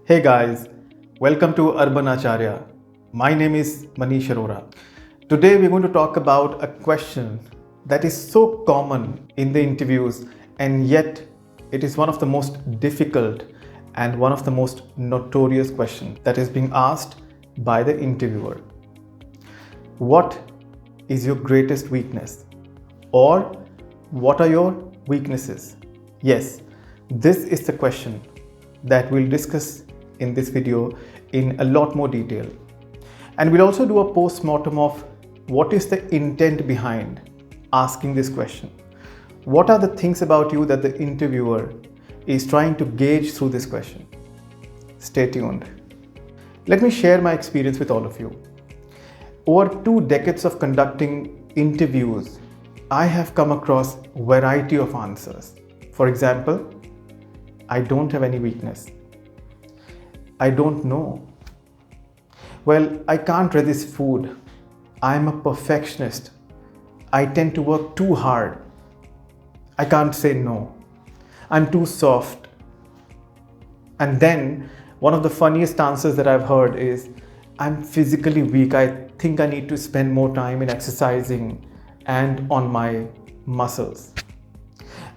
Hey guys, welcome to Urban Acharya. My name is Manish Arora. Today we're going to talk about a question that is so common in the interviews, and yet it is one of the most difficult and one of the most notorious questions that is being asked by the interviewer. What is your greatest weakness? Or what are your weaknesses? Yes, this is the question that we'll discuss in this video in a lot more detail. And we'll also do a post-mortem of what is the intent behind asking this question. What are the things about you that the interviewer is trying to gauge through this question? Stay tuned. Let me share my experience with all of you. Over 2 decades of conducting interviews, I have come across a variety of answers. For example, I don't have any weakness. I don't know. Well, I can't resist food. I'm a perfectionist. I tend to work too hard. I can't say no. I'm too soft. And then one of the funniest answers that I've heard is, I'm physically weak. I think I need to spend more time in exercising and on my muscles.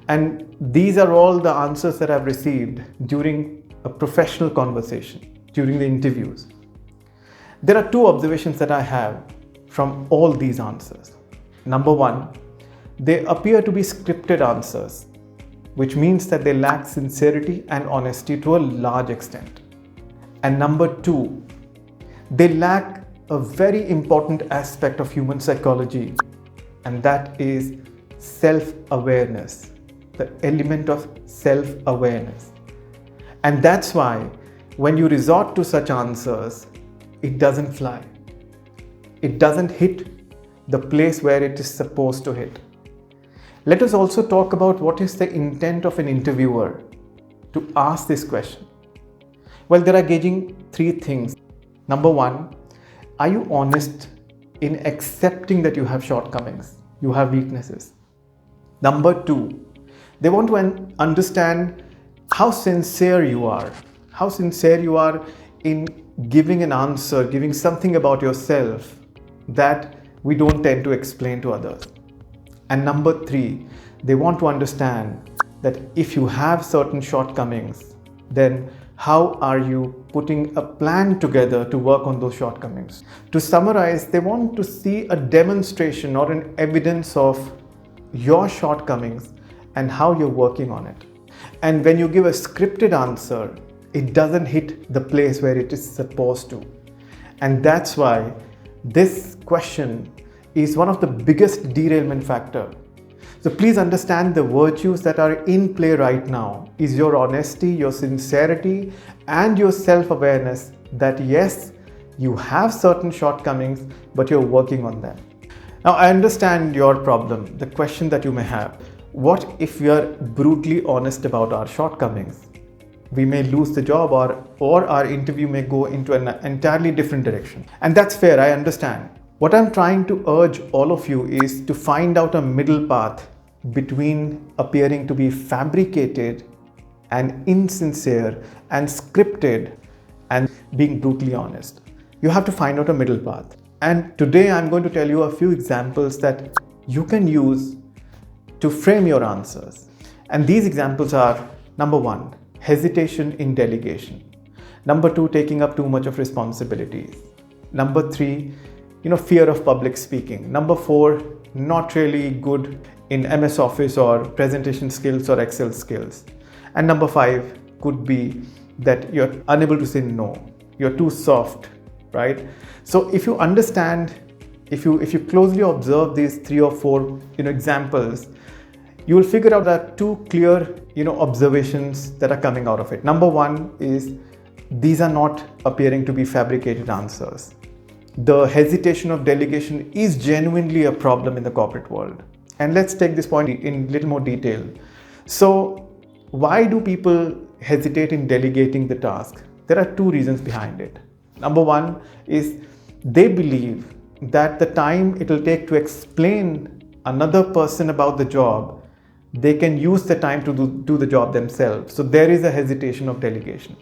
And these are all the answers that I've received during a professional conversation, during the interviews. There are 2 observations that I have from all these answers. Number 1, they appear to be scripted answers, which means that they lack sincerity and honesty to a large extent. And number 2, they lack a very important aspect of human psychology, and that is self-awareness, the element of self-awareness. And that's why when you resort to such answers, it doesn't fly. It doesn't hit the place where it is supposed to hit. Let us also talk about what is the intent of an interviewer to ask this question. Well, there are gauging 3 things. Number 1, are you honest in accepting that you have shortcomings, you have weaknesses? Number 2, they want to understand how sincere you are in giving an answer, giving something about yourself that we don't tend to explain to others. And number 3, they want to understand that if you have certain shortcomings, then how are you putting a plan together to work on those shortcomings? To summarize, they want to see a demonstration or an evidence of your shortcomings and how you're working on it. And when you give a scripted answer, it doesn't hit the place where it is supposed to. And that's why this question is one of the biggest derailment factor. So please understand the virtues that are in play right now is your honesty, your sincerity, and your self-awareness that yes, you have certain shortcomings, but you're working on them. Now, I understand your problem, the question that you may have. What if we are brutally honest about our shortcomings? We may lose the job or our interview may go into an entirely different direction. And that's fair, I understand. What I'm trying to urge all of you is to find out a middle path between appearing to be fabricated and insincere and scripted and being brutally honest. You have to find out a middle path. And today I'm going to tell you a few examples that you can use to frame your answers. And these examples are: number 1, hesitation in delegation. Number 2, taking up too much of responsibilities. Number 3, fear of public speaking. Number 4, not really good in MS Office or presentation skills or Excel skills. And number 5 could be that you're unable to say no. You're too soft, right? So if you understand, if you closely observe these 3 or 4 examples, you will figure out that 2 clear observations that are coming out of it. Number 1 is these are not appearing to be fabricated answers. The hesitation of delegation is genuinely a problem in the corporate world. And let's take this point in a little more detail. So why do people hesitate in delegating the task? There are 2 reasons behind it. Number 1 is they believe that the time it will take to explain another person about the job, they can use the time to do the job themselves. So there is a hesitation of delegation.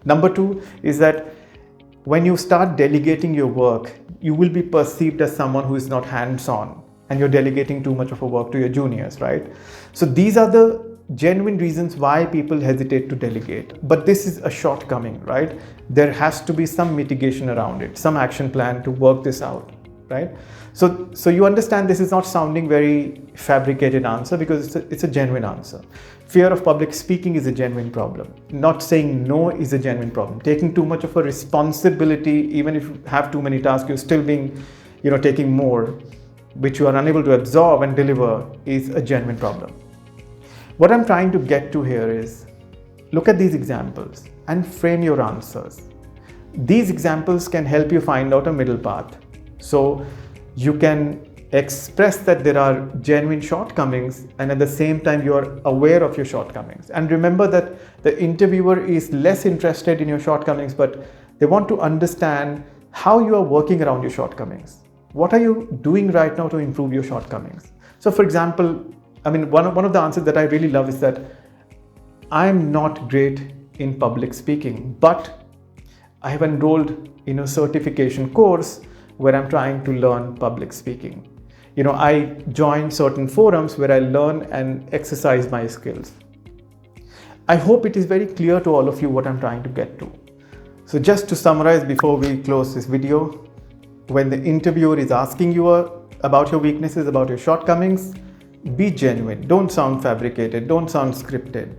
Number two is that when you start delegating your work, you will be perceived as someone who is not hands-on and you're delegating too much of a work to your juniors, right? So these are the genuine reasons why people hesitate to delegate. But this is a shortcoming, right? There has to be some mitigation around it, some action plan to work this out, right? So you understand this is not sounding very fabricated answer because it's a genuine answer. Fear of public speaking is a genuine problem. Not saying no is a genuine problem. Taking too much of a responsibility, even if you have too many tasks, you're still being, taking more, which you are unable to absorb and deliver, is a genuine problem. What I'm trying to get to here is, look at these examples and frame your answers. These examples can help you find out a middle path. So you can express that there are genuine shortcomings and at the same time you are aware of your shortcomings. And remember that the interviewer is less interested in your shortcomings, but they want to understand how you are working around your shortcomings. What are you doing right now to improve your shortcomings? So for example, one of the answers that I really love is that I'm not great in public speaking, but I have enrolled in a certification course where I'm trying to learn public speaking. I join certain forums where I learn and exercise my skills. I hope it is very clear to all of you what I'm trying to get to. So just to summarize before we close this video, when the interviewer is asking you about your weaknesses, about your shortcomings, be genuine. Don't sound fabricated. Don't sound scripted.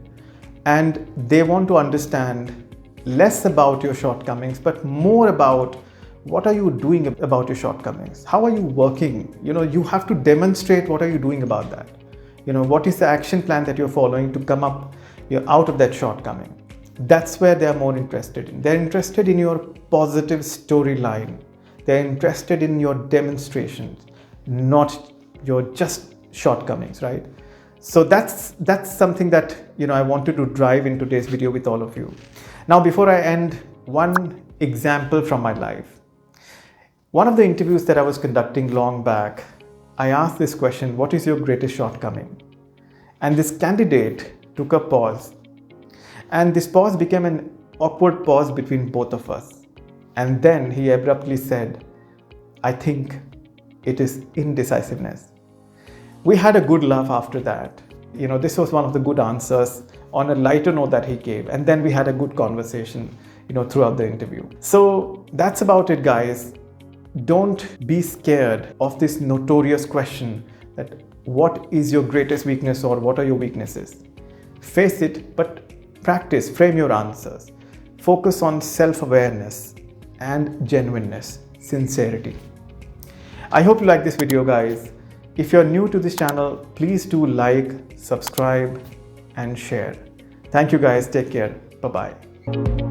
And they want to understand less about your shortcomings, but more about what are you doing about your shortcomings? How are you working? You have to demonstrate what are you doing about that. What is the action plan that you're following to come up out of that shortcoming? That's where they're more interested in. They're interested in your positive storyline. They're interested in your demonstrations, not your just shortcomings, right? So that's something that I wanted to drive in today's video with all of you. Now, before I end, one example from my life. One of the interviews that I was conducting long back, I asked this question: what is your greatest shortcoming? And this candidate took a pause, and this pause became an awkward pause between both of us. And then he abruptly said, I think it is indecisiveness. We had a good laugh after that. This was one of the good answers on a lighter note that he gave. And then we had a good conversation, throughout the interview. So that's about it, guys. Don't be scared of this notorious question that what is your greatest weakness or what are your weaknesses? Face it, but practice, frame your answers. Focus on self-awareness and genuineness, sincerity. I hope you like this video, guys. If you're new to this channel, please do like, subscribe, and share. Thank you, guys. Take care. Bye-bye.